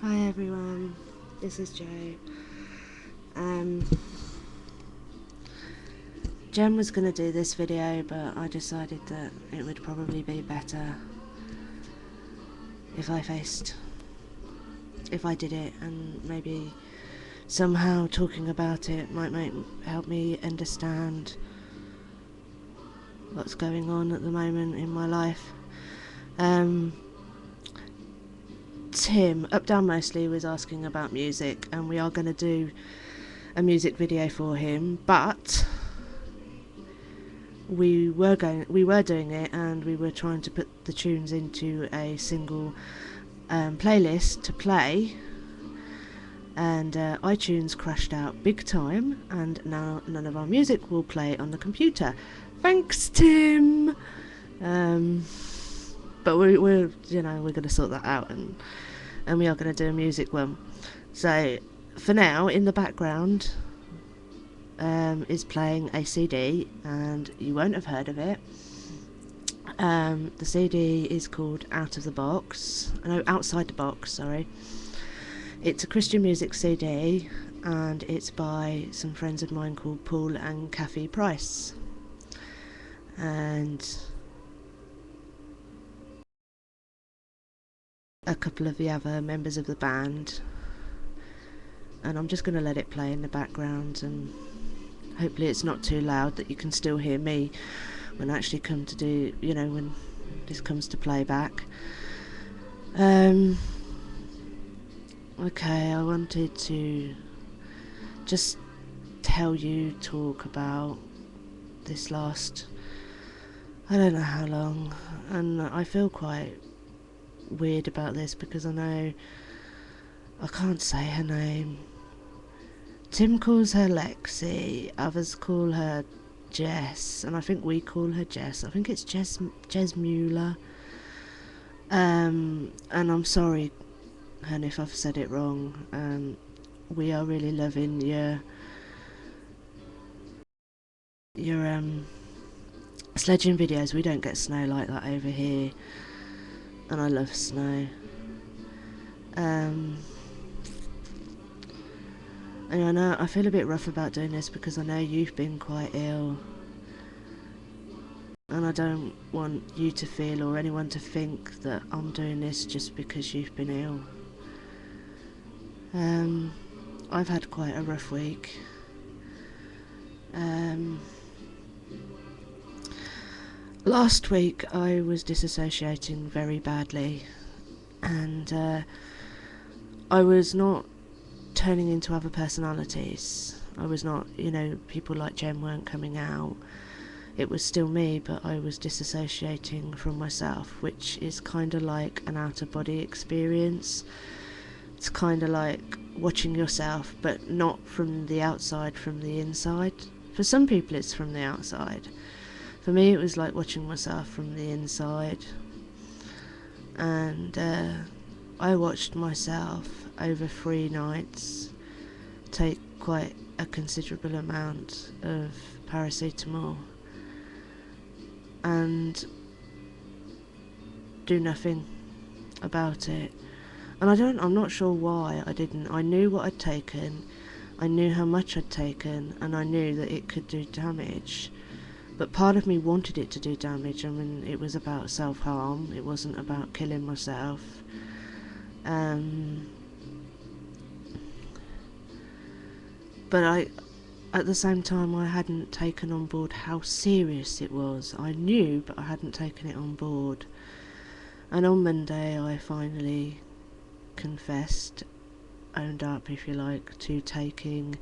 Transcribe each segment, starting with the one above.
Hi everyone, this is Jo. Jen was going to do this video, but I decided that it would probably be better if I did it, and maybe somehow talking about it might help me understand what's going on at the moment in my life. Tim, Up Down Mostly, was asking about music, and we are going to do a music video for him, but we were doing it, and we were trying to put the tunes into a single playlist to play, and iTunes crashed out big time, and now none of our music will play on the computer. Thanks, Tim. But we're going to sort that out, and we are going to do a music one. So for now, in the background is playing a CD, and you won't have heard of it. The CD is called Outside the Box, sorry. It's a Christian music CD, and it's by some friends of mine called Paul and Kathy Price, and a couple of the other members of the band. And I'm just going to let it play in the background, and hopefully it's not too loud that you can still hear me when I actually come to do, when this comes to playback. Okay, I wanted to just talk about this last, I don't know how long, and I feel quite weird about this because I know I can't say her name. Tim calls her Lexi, others call her Jess, and I think we call her Jess. I think it's Jess Mueller. And I'm sorry, hun, if I've said it wrong. We are really loving your sledging videos. We don't get snow like that over here, and I love snow. And I know I feel a bit rough about doing this because I know you've been quite ill, and I don't want you to feel, or anyone to think, that I'm doing this just because you've been ill. I've had quite a rough week. Last week I was disassociating very badly, and I was not turning into other personalities. I was not, people like Jen weren't coming out. It was still me, but I was disassociating from myself, which is kind of like an out-of-body experience. It's kind of like watching yourself, but not from the outside, from the inside. For some people it's from the outside. For me it was like watching myself from the inside. And I watched myself over 3 nights take quite a considerable amount of paracetamol and do nothing about it. And I'm not sure why I didn't. I knew what I'd taken, I knew how much I'd taken, and I knew that it could do damage. But part of me wanted it to do damage. I mean, it was about self-harm, it wasn't about killing myself. But at the same time, I hadn't taken on board how serious it was. I knew, but I hadn't taken it on board. And on Monday I finally confessed, owned up if you like, to taking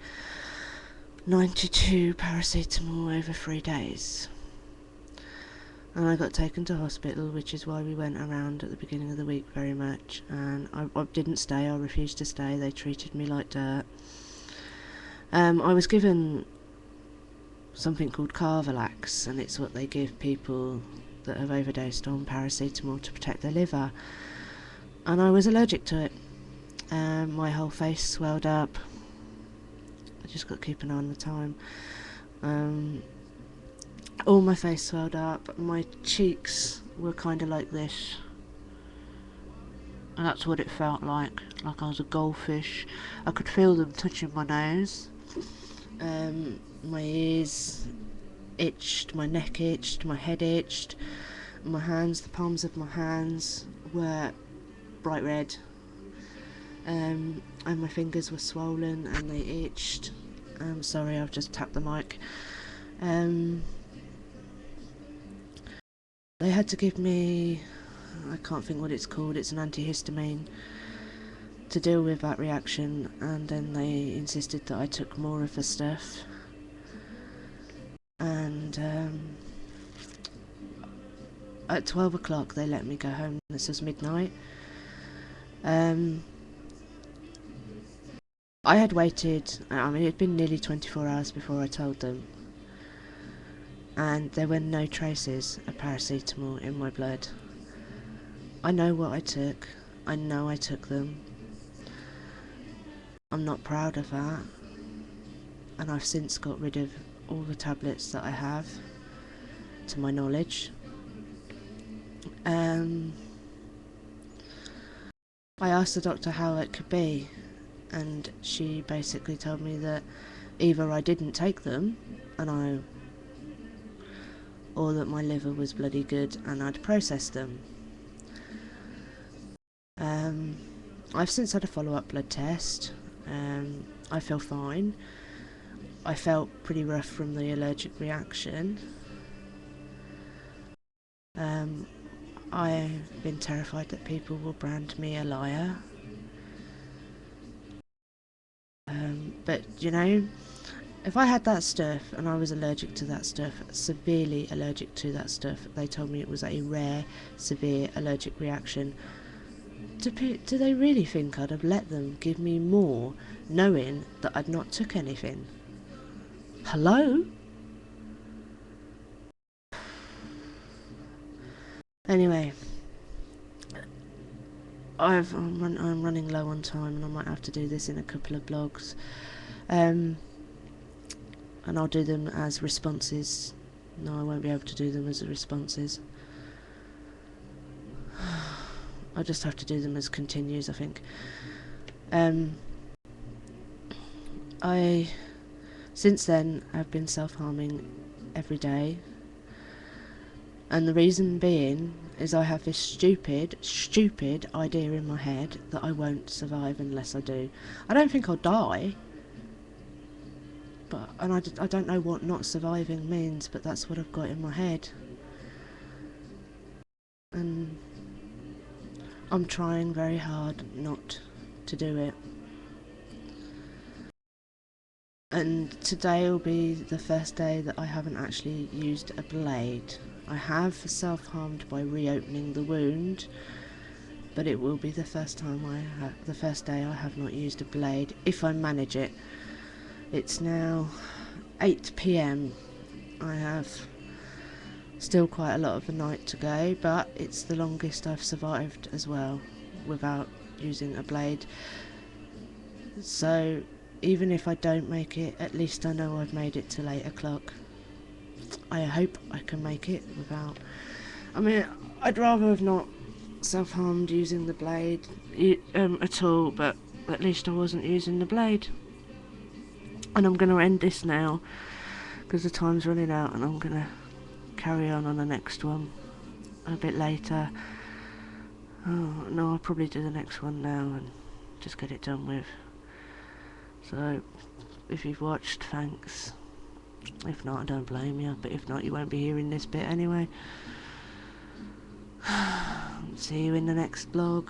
92 paracetamol over 3 days. And I got taken to hospital, which is why we went around at the beginning of the week very much. And I didn't stay, I refused to stay. They treated me like dirt. I was given something called Carvalax, and it's what they give people that have overdosed on paracetamol to protect their liver. And I was allergic to it. My whole face swelled up. I just got to keep an eye on the time. All my face swelled up. My cheeks were kind of like this. And that's what it felt like I was a goldfish. I could feel them touching my nose. My ears itched, my neck itched, my head itched, my hands, the palms of my hands were bright red, and my fingers were swollen and they itched. Sorry, I've just tapped the mic. They had to give me, I can't think what it's called, it's an antihistamine to deal with that reaction, and then they insisted that I took more of the stuff. And at 12 o'clock they let me go home. This was midnight. I had waited, I mean, it had been nearly 24 hours before I told them, and there were no traces of paracetamol in my blood. I know what I took. I know I took them. I'm not proud of that, and I've since got rid of all the tablets that I have, to my knowledge. I asked the doctor how it could be, and she basically told me that either I didn't take them, or that my liver was bloody good and I'd processed them. I've since had a follow-up blood test. I feel fine. I felt pretty rough from the allergic reaction. I've been terrified that people will brand me a liar. But you know, if I had that stuff and I was allergic to that stuff, severely allergic to that stuff, they told me it was a rare, severe allergic reaction, do they really think I'd have let them give me more, knowing that I'd not took anything? Hello? Anyway, I'm running low on time, and I might have to do this in a couple of blogs. And I'll do them as responses. No, I won't be able to do them as responses. I'll just have to do them as continues, I think. I, since then, have been self-harming every day. And the reason being is I have this stupid idea in my head that I won't survive unless I do. I don't think I'll die. I don't know what not surviving means, but that's what I've got in my head. And I'm trying very hard not to do it. And today will be the first day that I haven't actually used a blade. I have self-harmed by reopening the wound, but it will be the first day I have not used a blade, if I manage it. It's now 8 PM. I have still quite a lot of the night to go, but it's the longest I've survived as well without using a blade. So even if I don't make it, at least I know I've made it till 8 o'clock. I hope I can make it without... I mean, I'd rather have not self-harmed using the blade at all, but at least I wasn't using the blade. And I'm going to end this now, because the time's running out, and I'm going to carry on the next one a bit later. Oh, no, I'll probably do the next one now and just get it done with. So, if you've watched, thanks. If not, I don't blame you, but if not, you won't be hearing this bit anyway. See you in the next vlog.